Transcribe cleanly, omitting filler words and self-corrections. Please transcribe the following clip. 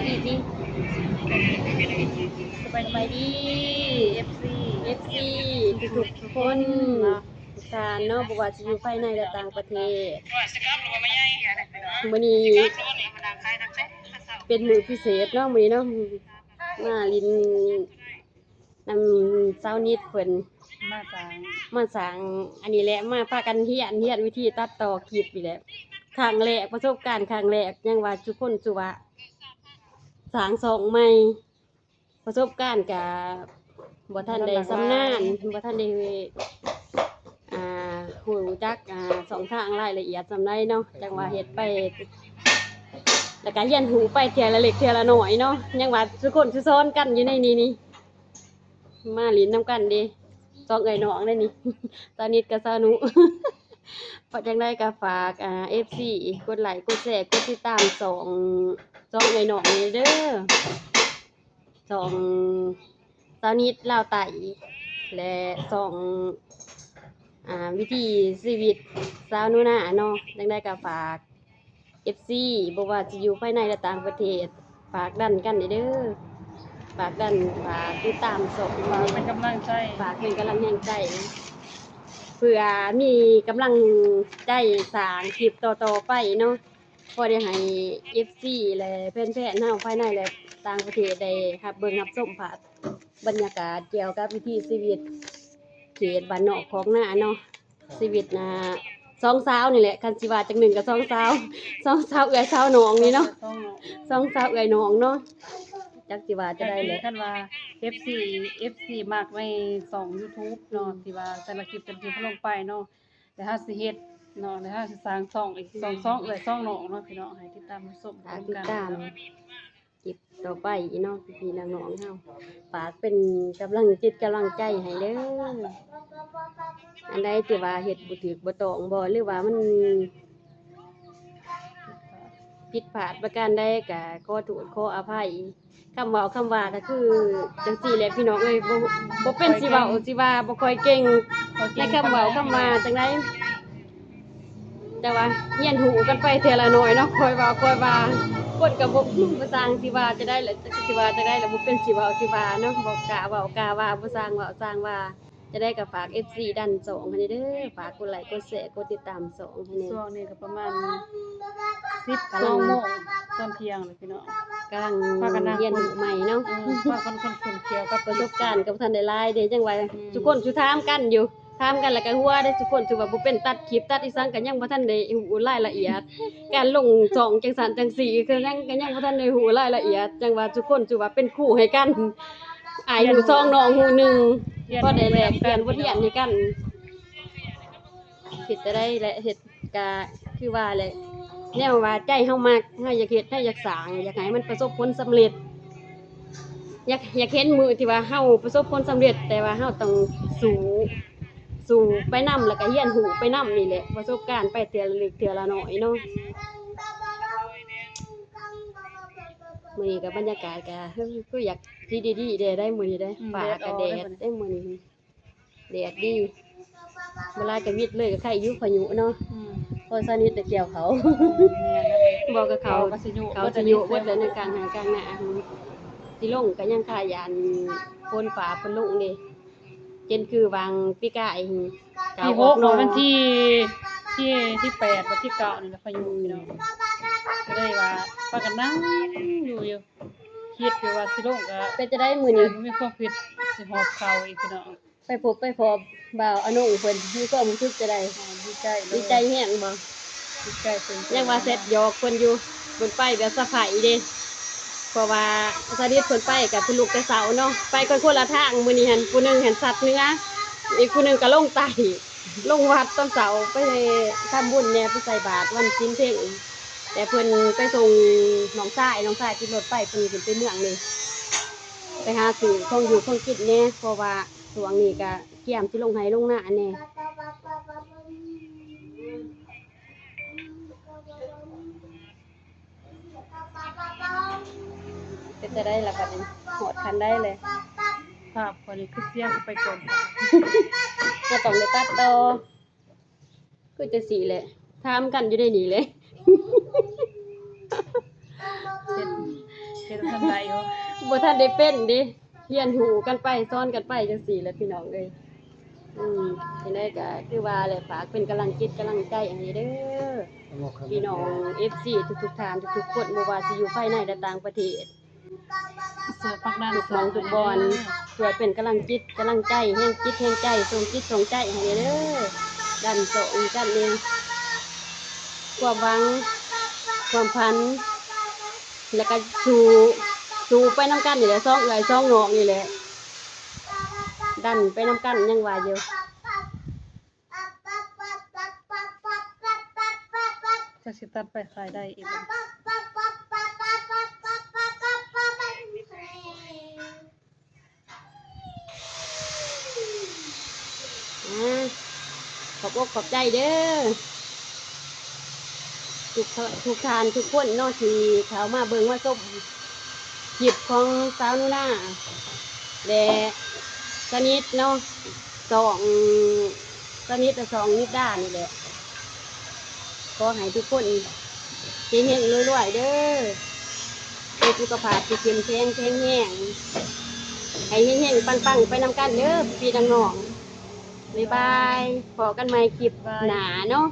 ดีที่สบายดี ดี FC FC ทุกคนเนาะทุกท่านเนาะบ่ว่าสิอยู่ภายในและต่างประเทศสกับหรือว่าไม่ใหญ่มื้อนี้เป็นมื้อพิเศษเนาะมื้อนี้เนาะมาลินนำเช้านิดเพิ่นมาจากมาสร้างอันนี้แหละมาพากันเฮียนวิธีตัดต่อคลิปนี่แหละครั้งแรกประสบการณ์ครั้งแรกยังว่าทุกคนสุว่าสร้างสองใหม่ประสบการณ์กับบ่ทันได้สำนาญบ่ทันได้ฮู้จักสองทางรายละเอียดสำใดเนาะจังว่าเฮ็ดไปแล้วก็เรียนรู้ไปเทื่อละเล็กเทื่อละน้อยเนาะยังว่าทุกคนสิสอนกันอยู่ในนี้นี่มาเลินนำกันเด้สองเอ้ยน้องได้นี่ ตอนนี้ก็สนุก พอจังได้ก็ฝากFC กดไลค์กดแชร์กดติดตามสองเอ้ยน้องนี่เด้อสองสาวนิดลาวไต่และสองวิถีชีวิตสาวหนูนาเนาะจังได้ก็ฝาก FC บ่ว่าจะอยู่ภายในและต่างประเทศฝากดันกันเด้อฝากดันฝากติดตามส่ง มาเป็นกำลังใจ ฝากเป็นกำลังใจ เพื่อมีกำลังใจสร้างคลิปต่อๆไปเนาะพอได้ให้ FC และแฟนๆเฮาภายในและต่างประเทศได้รับเบิ่งรับชมภาพบรรยากาศเกี่ยวกับวิถีชีวิตเขตบ้านนอกของนาเนาะชีวิตสองสาวนี่แหละคันสิว่าจักหนึ่งกับสองสาว สองสาวเอื้อยสาวน้องนี่เนาะสองสาวเอื้อยน้องเนาะจักสิว่าจะได้เลย คันว่า FC มากใน2 YouTube เนาะที่ว่าแต่ละคลิปเพิ่นลงไปเนาะแต่ถ้าสิเฮ็ดเนาะแล้วถ้าสิสร้างช่องอีก2ช่องช่องน้องเนาะพี่น้องให้ติดตามรับชม ฝากติดตามคลิปต่อไปเนาะพี่ๆน้องๆเฮาฝากเป็นกำลังจิตกำลังใจให้เด้ออันใดที่ว่าเฮ็ดบ่ถูกบ่ต้องบ่หรือว่ามันผิดพลาดประการใดก็ขอโทษขออภัยคำเว้าคำว่าก็คือจังซี่แหละพี่น้องเอ้ยบ่เป็นสิเว้าสิว่าบ่ค่อยเก่งในคำเว้าคำว่าจังไดแต่ว่าเรียนรู้กันไปเทื่อละน้อยเนาะค่อยเว้าค่อยว่าคนก็บ่บ่สร้างสิว่าจะได้แล้วสิว่าจะได้แล้วบ่เป็นสิเว้าสิว่าเนาะบ่กล้าเว้ากล้าว่าบ่สร้างเว้าสร้างว่าจะได้ก็ฝาก FC ดัน2ให้เด้อฝากกดไลค์กดแชร์กดติดตาม2ให้แน่ ช่วงนี้ก็ประมาณ12 โมงตอนเที่ยงเลยพี่น้อง กำลังเรียนรู้ใหม่เนาะ ว่าคนเกี่ยวกับ ประสบการณ์กับท่านได้หลายเด้จังว่าทุกคนสิถามกันอยู่ถามกันแล้วก็ฮู้ว่าได้ทุกคนสิว่าบ่เป็นตัดคลิปตัดอีสังก็ยังบ่ทันได้ฮู้รายละเอียดการลงช่องจังซั่นจังซี่คือยังบ่ทันได้ฮู้รายละเอียดจังว่าทุกคนสิว่าเป็นครูให้กันอายฮู้ซองน้องฮู้หนึ่งก็ได้แลกเปลี่ยนบทเรียนให้กันเฮ็ดจะได้และเฮ็ดก็คือว่าแหละแนวว่าใจเฮามักเฮาอยากเฮ็ดเฮาอยากสร้างอยากให้มันประสบผลสำเร็จอยากเห็นมือที่ว่าเฮาประสบผลสำเร็จแต่ว่าเฮาต้องสู้ไปนำแล้วก็เรียนรู้ไปนำนี่แหละประสบการณ์ไปเทื่อละเล็กเทื่อละน้อยเนาะมื้อนี้ก็บรรยากาศก็คืออยากสิดีๆได้มื้อนี้ได้ฟ้าก็แดดได้มื้อนี้แดดดีเวลาก็วิดเลยก็ใครอยู่พายุเนาะพอซะนิดจะเกี่ยวเขา บอกกับเขาสิอยู่เบิดเลยในกลางหากลางหน้าสิลงก็ยังคายานคนฝาเพิ่นลงนี่เจนคือวางปีกายที่6เนาะวันที่8วันที่9นี่แหละพายุพี่น้องก็เลยว่าพากันนั่งอยู่คิดอยู่ว่าสิลงก็ เป็นจะได้มื้อนี้ มีความคิดสิหอบเข้าอีกพี่น้อง ไปพบบ่าวอนุเพิ่นมีความรู้สึกจะได้ ดีใจเลย ดีใจแฮงบ่ ดีใจเป็น ยังว่าเสร็จหยอกเพิ่นอยู่เพิ่นไปแบบสะไผเด้เพราะว่าสนิทเพิ่นไปกับเพิ่นลูกแต่เสาเนาะไปคนละทางมื้อนี้หั่นผู้หนึงหั่นสัตว์เนื้ออีกผู้หนึงก็ลงใต้ลงวัดตอนเสาร์ไปทำบุญเนี่ยไปใส่บาตรวันศีลเพ่งแต่เพิ่นไปส่งน้องชายติดรถไปเพิ่นขึ้นไปเมืองนี่ไปหาซื้อของอยู่ของกินแน่เพราะว่าช่วงนี้ก็เกี่ยมสิลงไห้ลงนาแน่ก็จะได้ละบัดนี้หอดคันได้เลย ภาพคนนี้คือเสียงไปก่อน ก็ต้องได้ตัดต่อคือจะสีแหละถามกันอยู่ได้นี่เลย เฮ็ด ฮ็ดทันใดอยู่ บ่ทันได้เป็นเดิเรียนหูกันไปสอนกันไปจังซี่แหละพี่น้องเอ้ยจังได๋ก็คือว่าแหละฝากเป็นกำลังจิตกำลังใจให้เด้อพี่น้อง FC ทุกๆท่านทุกๆคนบ่ว่าสิอยู่ภายในและต่างประเทศ สวยพักด้าน ทุกหมองทุกบอนช่วยเป็นกำลังจิตกำลังใจแห่งจิตแห่งใจส่งจิตส่งใจให้เด้อดันโสงกันเองความหวังความพันแล้วก็สู่ไปน้ำกันนี่แหละซ่องเอื้อยซ่องน้องนี่แหละดันไปน้ำกันยังว่าอยู่ จะสิตัดไปขายได้อีกบ่ ขอบอกขอบใจเด้อทุกทานทุกคนเนาะที่เขามาเบิ่งว่าส้มหยิบของสาวนุน่าและสนิทเนาะสองสนิทแต่สองนิดด้านนี่แหละขอให้ทุกคนเฮงๆรวยๆเด้อให้สุขภาพที่เข้มแข็งแข็งแรงให้เฮงๆปังๆไปนำกันเด้อพี่น้องๆบ๊ายบายพอกันใหม่คลิปหน้าเนาะ